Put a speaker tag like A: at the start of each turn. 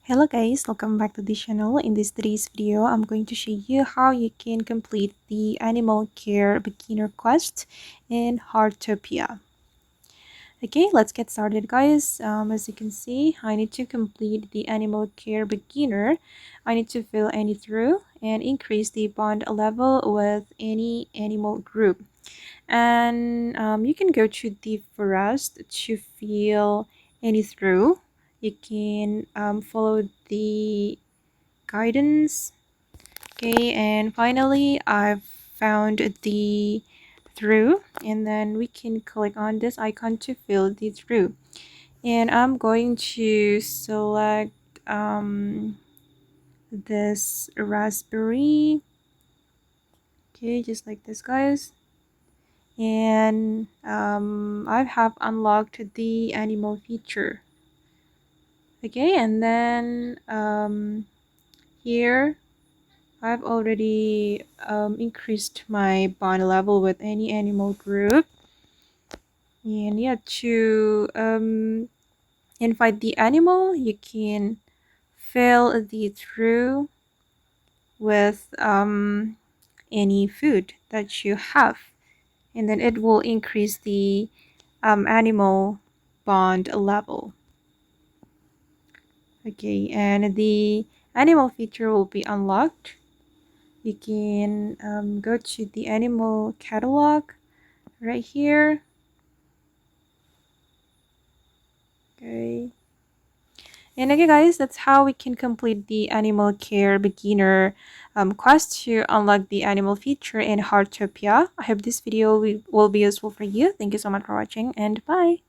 A: Hello guys, welcome back to the channel. In this today's video, I'm going to show you how you can complete the animal care beginner quest in Heartopia. Okay, let's get started guys. As you can see, I need to complete the animal care beginner. I need to fill any through and increase the bond level with any animal group. And you can go to the forest to fill any through. You can follow the guidance. Okay, and finally I've found the through, and then we can click on this icon to fill the through, and I'm going to select this raspberry. Okay, just like this guys, and I have unlocked the animal feature. Okay, and then here I've already increased my bond level with any animal group. And yeah, to invite the animal, you can fill the through with any food that you have, and then it will increase the animal bond level. Okay, and the animal feature will be unlocked. You can go to the animal catalog right here. Okay, and okay guys, that's how we can complete the animal care beginner quest to unlock the animal feature in Heartopia. I hope this video will be useful for you. Thank you so much for watching, and bye.